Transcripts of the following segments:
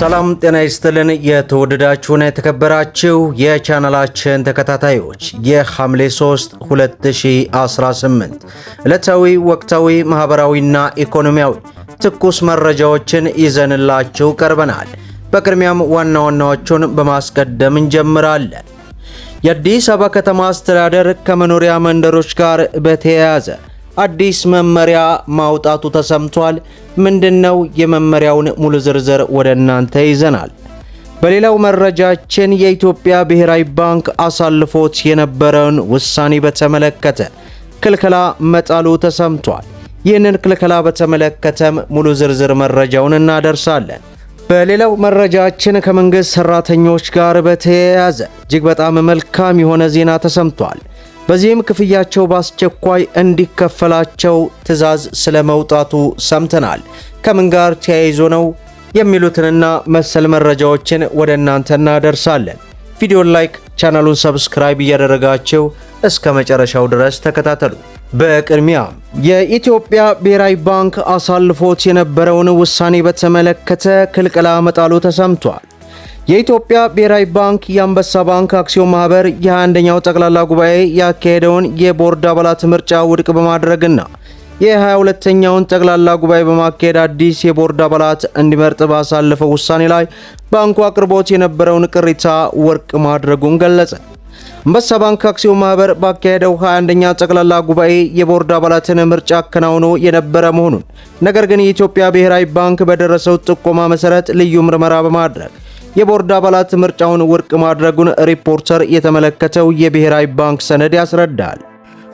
ሰላም ጤና ይስጥልን። የተወደዳችሁና የተከበራችሁ የቻናላችን ተከታታዮች የሐምሌ 3 2018 ዕለታዊ ወቅታዊ ማህበራዊና ኢኮኖሚያዊ ትኩስ መረጃዎችን ይዘንላችሁ ቀርበናል። በቅድሚያም ዋና ዋናዎቹን በማስቀደም እንጀምራለን። የአዲስ አበባ ከተማ አስተዳደር ከመኖሪያ መንደሮች ጋር በተያያዘ አዲስ መመሪያ ማውጣቱ ተሰምቷል። ምንድነው? የመመሪያውን ሙሉ ዝርዝር ወደ እናንተ ይዘናል። በሌላው መረጃችን የኢትዮጵያ ብሔራዊ ባንክ አሳልፎት የነበረውን ውሳኔ በተመለከተ ክልከላ መጣሉ ተሰምቷል። ይህንን ክልከላ በተመለከተም ሙሉ ዝርዝር መረጃውን እናደርሳለን። በሌላው መረጃችን ከመንግስት ሰራተኞች ጋር በተያያዘ እጅግ በጣም መልካም የሆነ ዜና ተሰምቷል። በዚህም ክፍያቸው በአስቸኳይ እንዲከፈላቸው ትዕዛዝ ስለመውጣቱ ሰምተናል። ከምን ጋር ተያይዞ ነው የሚሉትንና መሰል መረጃዎችን ወደ እናንተ እናደርሳለን። ቪዲዮን ላይክ፣ ቻናሉን ሰብስክራይብ እያደረጋችሁ እስከ መጨረሻው ድረስ ተከታተሉ። በቅድሚያ የኢትዮጵያ ብሔራዊ ባንክ አሳልፎት የነበረውን ውሳኔ በተመለከተ ክልከላ መጣሉ ተሰምቷል። የኢትዮጵያ ብሔራዊ ባንክ የአንበሳ ባንክ አክሲዮን ማህበር የ21ኛው ጠቅላላ ጉባኤ ያካሄደውን የቦርድ አባላት ምርጫ ውድቅ በማድረግና የ22ኛውን ጠቅላላ ጉባኤ በማካሄድ አዲስ የቦርድ አባላት እንዲመርጥ ባሳለፈው ውሳኔ ላይ ባንኩ አቅርቦት የነበረውን ቅሬታ ውድቅ ማድረጉን ገለጸ። አንበሳ ባንክ አክሲዮን ማህበር ባካሄደው 21ኛ ጠቅላላ ጉባኤ የቦርድ አባላትን ምርጫ አከናውኖ የነበረ መሆኑን፣ ነገር ግን የኢትዮጵያ ብሔራዊ ባንክ በደረሰው ጥቆማ መሰረት ልዩ ምርመራ በማድረግ የቦርድ አባላት ምርጫውን ውድቅ ማድረጉን ሪፖርተር የተመለከተው የብሔራዊ ባንክ ሰነድ ያስረዳል።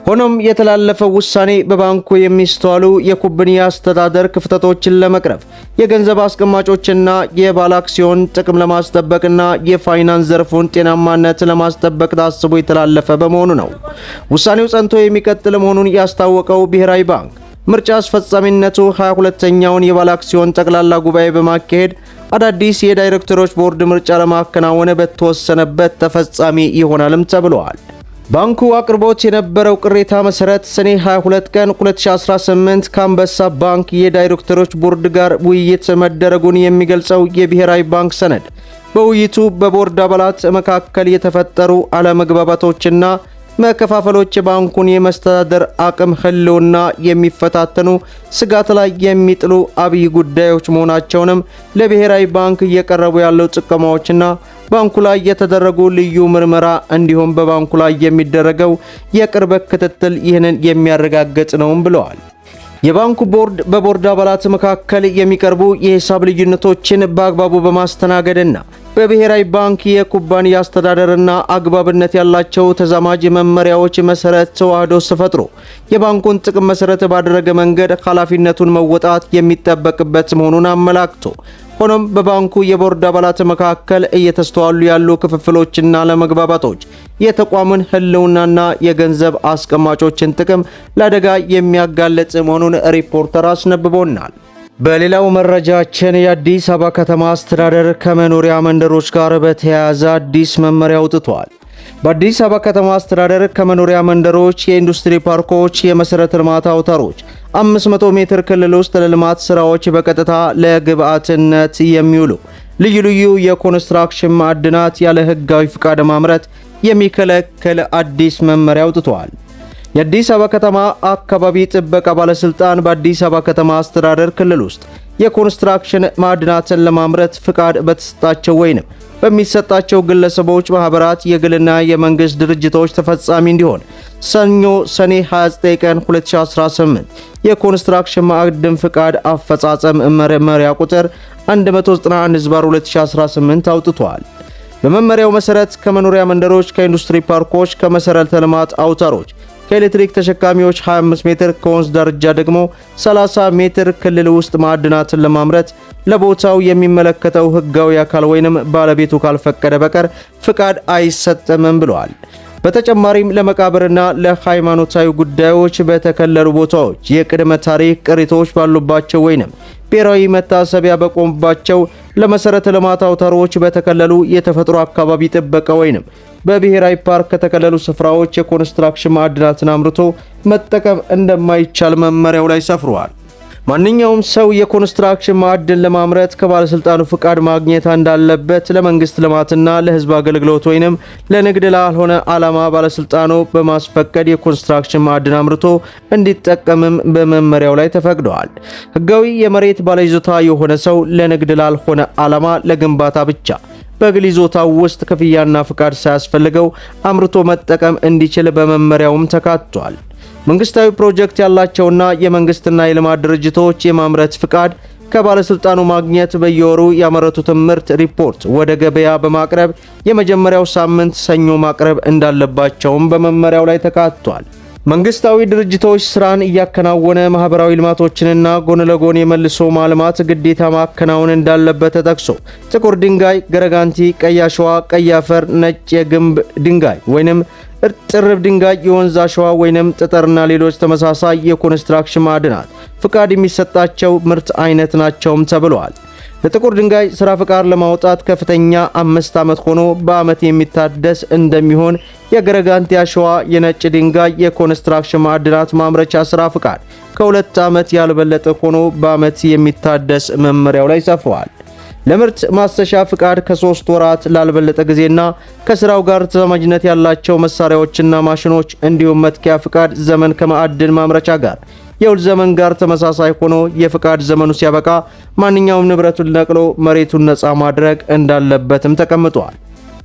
ሆኖም የተላለፈው ውሳኔ በባንኩ የሚስተዋሉ የኩባንያ አስተዳደር ክፍተቶችን ለመቅረፍ የገንዘብ አስቀማጮችና የባለ አክሲዮን ጥቅም ለማስጠበቅና የፋይናንስ ዘርፉን ጤናማነት ለማስጠበቅ ታስቦ የተላለፈ በመሆኑ ነው። ውሳኔው ጸንቶ የሚቀጥል መሆኑን ያስታወቀው ብሔራዊ ባንክ ምርጫ አስፈጻሚነቱ 22ኛውን የባለ አክሲዮን ጠቅላላ ጉባኤ በማካሄድ አዳዲስ የዳይሬክተሮች ቦርድ ምርጫ ለማከናወን በተወሰነበት ተፈጻሚ ይሆናልም ተብሏል። ባንኩ አቅርቦት የነበረው ቅሬታ መሰረት ሰኔ 22 ቀን 2018 ከአንበሳ ባንክ የዳይሬክተሮች ቦርድ ጋር ውይይት መደረጉን የሚገልጸው የብሔራዊ ባንክ ሰነድ በውይይቱ በቦርድ አባላት መካከል የተፈጠሩ አለመግባባቶችና መከፋፈሎች ባንኩን የመስተዳደር አቅም ህልውና የሚፈታተኑ ስጋት ላይ የሚጥሉ አብይ ጉዳዮች መሆናቸውንም ለብሔራዊ ባንክ እየቀረቡ ያለው ጥቆማዎችና ባንኩ ላይ የተደረጉ ልዩ ምርመራ እንዲሁም በባንኩ ላይ የሚደረገው የቅርብ ክትትል ይህንን የሚያረጋግጥ ነውም ብለዋል። የባንኩ ቦርድ በቦርድ አባላት መካከል የሚቀርቡ የሂሳብ ልዩነቶችን በአግባቡ በማስተናገድና በብሔራዊ ባንክ የኩባንያ አስተዳደርና አግባብነት ያላቸው ተዛማጅ መመሪያዎች መሰረት ተዋህዶ ፈጥሮ የባንኩን ጥቅም መሰረት ባደረገ መንገድ ኃላፊነቱን መወጣት የሚጠበቅበት መሆኑን አመላክቶ፣ ሆኖም በባንኩ የቦርድ አባላት መካከል እየተስተዋሉ ያሉ ክፍፍሎችና ለመግባባቶች የተቋሙን ህልውናና የገንዘብ አስቀማጮችን ጥቅም ለአደጋ የሚያጋልጥ መሆኑን ሪፖርተር አስነብቦናል። በሌላው መረጃችን የአዲስ አበባ ከተማ አስተዳደር ከመኖሪያ መንደሮች ጋር በተያያዘ አዲስ መመሪያ አውጥቷል። በአዲስ አበባ ከተማ አስተዳደር ከመኖሪያ መንደሮች፣ የኢንዱስትሪ ፓርኮች፣ የመሰረተ ልማት አውታሮች 500 ሜትር ክልል ውስጥ ለልማት ስራዎች በቀጥታ ለግብዓትነት የሚውሉ ልዩ ልዩ የኮንስትራክሽን ማዕድናት ያለ ህጋዊ ፍቃድ ማምረት የሚከለክል አዲስ መመሪያ አውጥቷል። የአዲስ አበባ ከተማ አካባቢ ጥበቃ ባለስልጣን በአዲስ አበባ ከተማ አስተዳደር ክልል ውስጥ የኮንስትራክሽን ማዕድናትን ለማምረት ፍቃድ በተሰጣቸው ወይንም በሚሰጣቸው ግለሰቦች፣ ማህበራት፣ የግልና የመንግስት ድርጅቶች ተፈጻሚ እንዲሆን ሰኞ ሰኔ 29 ቀን 2018 የኮንስትራክሽን ማዕድን ፍቃድ አፈጻጸም መመሪያ ቁጥር 191/2018 አውጥቷል። በመመሪያው መሰረት ከመኖሪያ መንደሮች፣ ከኢንዱስትሪ ፓርኮች፣ ከመሰረተ ልማት አውታሮች፣ ከኤሌክትሪክ ተሸካሚዎች 25 ሜትር፣ ከወንዝ ዳርቻ ደግሞ 30 ሜትር ክልል ውስጥ ማዕድናትን ለማምረት ለቦታው የሚመለከተው ህጋዊ አካል ወይንም ባለቤቱ ካልፈቀደ በቀር ፍቃድ አይሰጥም ብለዋል። በተጨማሪም ለመቃብርና ለሃይማኖታዊ ጉዳዮች በተከለሉ ቦታዎች የቅድመ ታሪክ ቅሪቶች ባሉባቸው ወይንም ብሔራዊ መታሰቢያ በቆሙባቸው ለመሰረተ ልማት አውታሮች በተከለሉ የተፈጥሮ አካባቢ ጥበቃ ወይንም በብሔራዊ ፓርክ ከተከለሉ ስፍራዎች የኮንስትራክሽን ማዕድናትን አምርቶ መጠቀም እንደማይቻል መመሪያው ላይ ሰፍሯል። ማንኛውም ሰው የኮንስትራክሽን ማዕድን ለማምረት ከባለስልጣኑ ፍቃድ ማግኘት እንዳለበት ለመንግስት ልማትና ለህዝብ አገልግሎት ወይንም ለንግድ ላልሆነ ዓላማ ባለስልጣኑ በማስፈቀድ የኮንስትራክሽን ማዕድን አምርቶ እንዲጠቀምም በመመሪያው ላይ ተፈቅደዋል። ህጋዊ የመሬት ባለይዞታ የሆነ ሰው ለንግድ ላልሆነ ዓላማ ለግንባታ ብቻ በግል ይዞታው ውስጥ ክፍያና ፍቃድ ሳያስፈልገው አምርቶ መጠቀም እንዲችል በመመሪያውም ተካቷል። መንግስታዊ ፕሮጀክት ያላቸውና የመንግስትና የልማት ድርጅቶች የማምረት ፍቃድ ከባለስልጣኑ ማግኘት በየወሩ ያመረቱትን ምርት ሪፖርት ወደ ገበያ በማቅረብ የመጀመሪያው ሳምንት ሰኞ ማቅረብ እንዳለባቸውም በመመሪያው ላይ ተካቷል። መንግስታዊ ድርጅቶች ስራን እያከናወነ ማህበራዊ ልማቶችንና ጎን ለጎን የመልሶ ማልማት ግዴታ ማከናወን እንዳለበት ተጠቅሶ ጥቁር ድንጋይ፣ ገረጋንቲ፣ ቀይ አሸዋ፣ ቀይ አፈር፣ ነጭ የግንብ ድንጋይ ወይንም ጥርብ ድንጋይ፣ የወንዝ አሸዋ ወይንም ጠጠርና ሌሎች ተመሳሳይ የኮንስትራክሽን ማዕድናት ፍቃድ የሚሰጣቸው ምርት አይነት ናቸውም ተብለዋል። ለጥቁር ድንጋይ ስራ ፍቃድ ለማውጣት ከፍተኛ 5 ዓመት ሆኖ በአመት የሚታደስ እንደሚሆን የገረጋንቲ አሸዋ፣ የነጭ ድንጋይ የኮንስትራክሽን ማዕድናት ማምረቻ ስራ ፍቃድ ከ2 ዓመት ያልበለጠ ሆኖ በአመት የሚታደስ መመሪያው ላይ ሰፍሯል። ለምርት ማሰሻ ፍቃድ ከ3 ወራት ላልበለጠ ጊዜና ከስራው ጋር ተዛማጅነት ያላቸው መሳሪያዎችና ማሽኖች እንዲሁም መትኪያ ፍቃድ ዘመን ከማዕድን ማምረቻ ጋር የውል ዘመን ጋር ተመሳሳይ ሆኖ የፍቃድ ዘመኑ ሲያበቃ ማንኛውም ንብረቱን ነቅሎ መሬቱን ነፃ ማድረግ እንዳለበትም ተቀምጧል።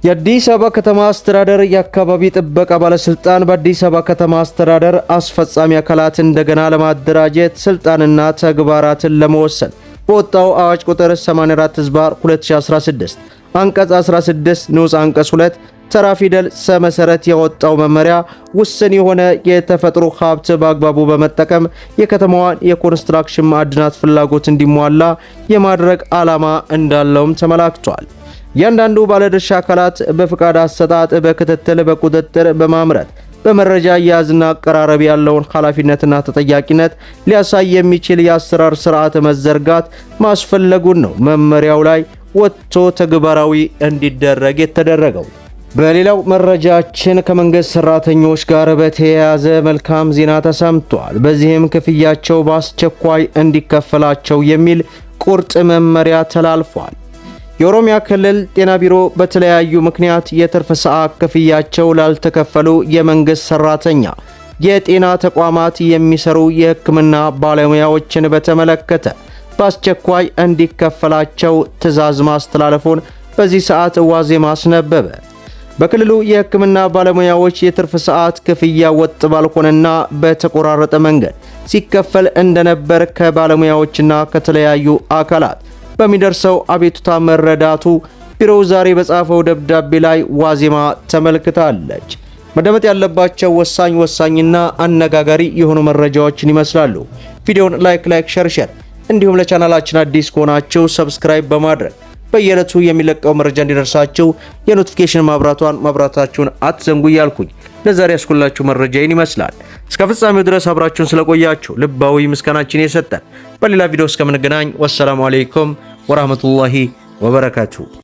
የአዲስ አበባ ከተማ አስተዳደር የአካባቢ ጥበቃ ባለስልጣን በአዲስ አበባ ከተማ አስተዳደር አስፈጻሚ አካላት እንደገና ለማደራጀት ስልጣንና ተግባራትን ለመወሰን በወጣው አዋጅ ቁጥር 84/2016 አንቀጽ 16 ንዑስ አንቀጽ 2 ተራ ፊደል ሰ መሰረት ያወጣው መመሪያ ውስን የሆነ የተፈጥሮ ሀብት በአግባቡ በመጠቀም የከተማዋን የኮንስትራክሽን ማዕድናት ፍላጎት እንዲሟላ የማድረግ ዓላማ እንዳለውም ተመላክቷል። እያንዳንዱ ባለድርሻ አካላት በፍቃድ አሰጣጥ፣ በክትትል፣ በቁጥጥር፣ በማምረት በመረጃ አያያዝና አቀራረብ ያለውን ኃላፊነትና ተጠያቂነት ሊያሳይ የሚችል የአሰራር ስርዓት መዘርጋት ማስፈለጉን ነው መመሪያው ላይ ወጥቶ ተግባራዊ እንዲደረግ የተደረገው። በሌላው መረጃችን ከመንግስት ሰራተኞች ጋር በተያያዘ መልካም ዜና ተሰምቷል። በዚህም ክፍያቸው በአስቸኳይ እንዲከፈላቸው የሚል ቁርጥ መመሪያ ተላልፏል። የኦሮሚያ ክልል ጤና ቢሮ በተለያዩ ምክንያት የትርፍ ሰዓት ክፍያቸው ላልተከፈሉ የመንግስት ሰራተኛ የጤና ተቋማት የሚሰሩ የሕክምና ባለሙያዎችን በተመለከተ በአስቸኳይ እንዲከፈላቸው ትዕዛዝ ማስተላለፉን በዚህ ሰዓት ዋዜማ አስነበበ። በክልሉ የሕክምና ባለሙያዎች የትርፍ ሰዓት ክፍያ ወጥ ባልሆነና በተቆራረጠ መንገድ ሲከፈል እንደነበር ከባለሙያዎችና ከተለያዩ አካላት በሚደርሰው አቤቱታ መረዳቱ ቢሮው ዛሬ በጻፈው ደብዳቤ ላይ ዋዜማ ተመልክታለች። መደመጥ ያለባቸው ወሳኝና አነጋጋሪ የሆኑ መረጃዎችን ይመስላሉ። ቪዲዮውን ላይክ ሸር እንዲሁም ለቻናላችን አዲስ ከሆናችሁ ሰብስክራይብ በማድረግ በየዕለቱ የሚለቀው መረጃ እንዲደርሳችሁ የኖቲፊኬሽን ማብራታችሁን አትዘንጉ እያልኩኝ ለዛሬ ያስኩላችሁ መረጃ ይህን ይመስላል። እስከ ፍጻሜው ድረስ አብራችሁን ስለቆያችሁ ልባዊ ምስጋናችን የሰጠን። በሌላ ቪዲዮ እስከምንገናኝ ወሰላሙ አለይኩም ወራህመቱላሂ ወበረካቱ።